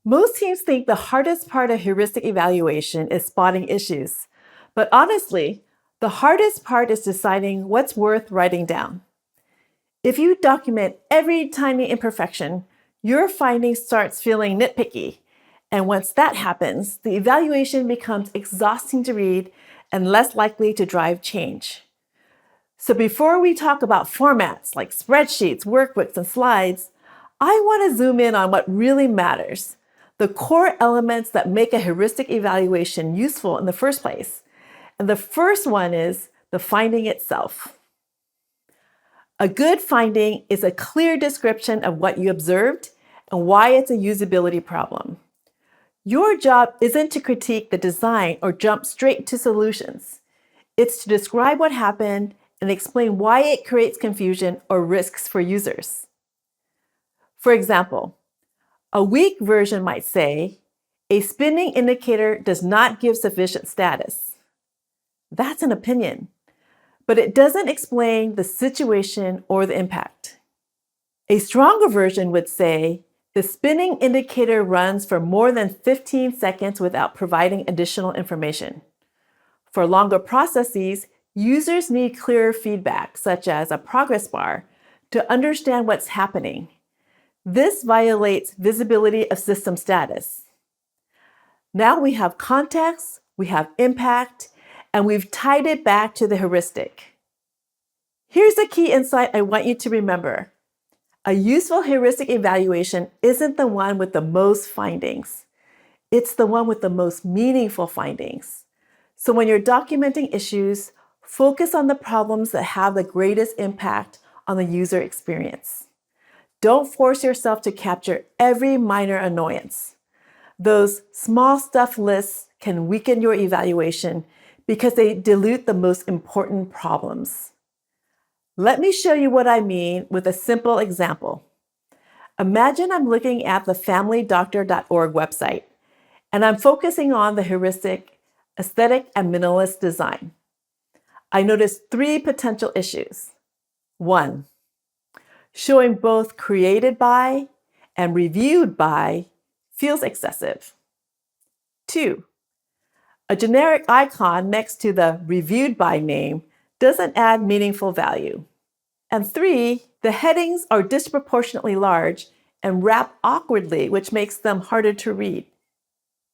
Most teams think the hardest part of heuristic evaluation is spotting issues. But honestly, the hardest part is deciding what's worth writing down. If you document every tiny imperfection, your finding starts feeling nitpicky. And once that happens, the evaluation becomes exhausting to read and less likely to drive change. So before we talk about formats like spreadsheets, workbooks, and slides, I want to zoom in on what really matters, the core elements that make a heuristic evaluation useful in the first place. And the first one is the finding itself. A good finding is a clear description of what you observed and why it's a usability problem. Your job isn't to critique the design or jump straight to solutions. It's to describe what happened and explain why it creates confusion or risks for users. For example, a weak version might say, a spinning indicator does not give sufficient status. That's an opinion, but it doesn't explain the situation or the impact. A stronger version would say, the spinning indicator runs for more than 15 seconds without providing additional information. For longer processes, users need clearer feedback, such as a progress bar, to understand what's happening. This violates visibility of system status. Now we have context, we have impact, and we've tied it back to the heuristic. Here's a key insight I want you to remember. A useful heuristic evaluation isn't the one with the most findings. It's the one with the most meaningful findings. So when you're documenting issues, focus on the problems that have the greatest impact on the user experience. Don't force yourself to capture every minor annoyance. Those small stuff lists can weaken your evaluation because they dilute the most important problems. Let me show you what I mean with a simple example. Imagine I'm looking at the familydoctor.org website, and I'm focusing on the heuristic, aesthetic, and minimalist design. I noticed 3 potential issues. 1, showing both created by and reviewed by feels excessive. 2, a generic icon next to the reviewed by name doesn't add meaningful value. And 3, the headings are disproportionately large and wrap awkwardly, which makes them harder to read.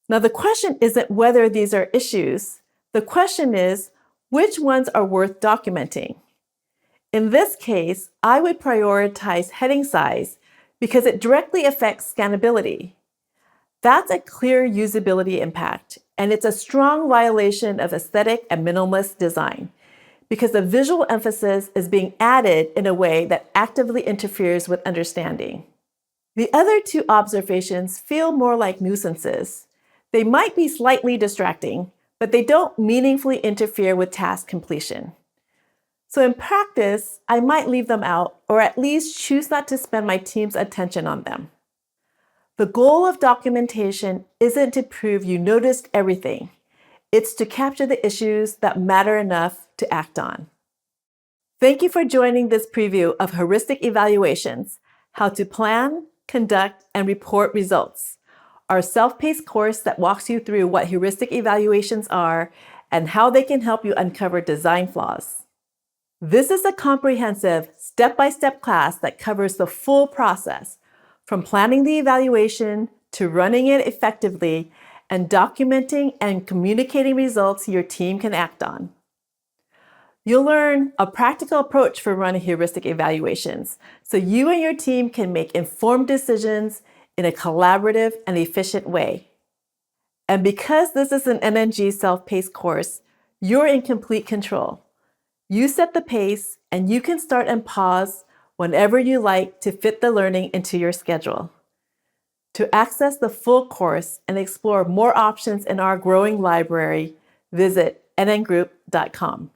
Now, the question isn't whether these are issues. The question is, which ones are worth documenting? In this case, I would prioritize heading size because it directly affects scannability. That's a clear usability impact, and it's a strong violation of aesthetic and minimalist design because the visual emphasis is being added in a way that actively interferes with understanding. The other 2 observations feel more like nuisances. They might be slightly distracting, but they don't meaningfully interfere with task completion. So in practice, I might leave them out or at least choose not to spend my team's attention on them. The goal of documentation isn't to prove you noticed everything. It's to capture the issues that matter enough to act on. Thank you for joining this preview of Heuristic Evaluations, How to Plan, Conduct, and Report Results, our self-paced course that walks you through what heuristic evaluations are and how they can help you uncover design flaws. This is a comprehensive, step-by-step class that covers the full process, from planning the evaluation to running it effectively and documenting and communicating results your team can act on. You'll learn a practical approach for running heuristic evaluations so you and your team can make informed decisions in a collaborative and efficient way. And because this is an NNG self-paced course, you're in complete control. You set the pace, and you can start and pause whenever you like to fit the learning into your schedule. To access the full course and explore more options in our growing library, visit NNGroup.com.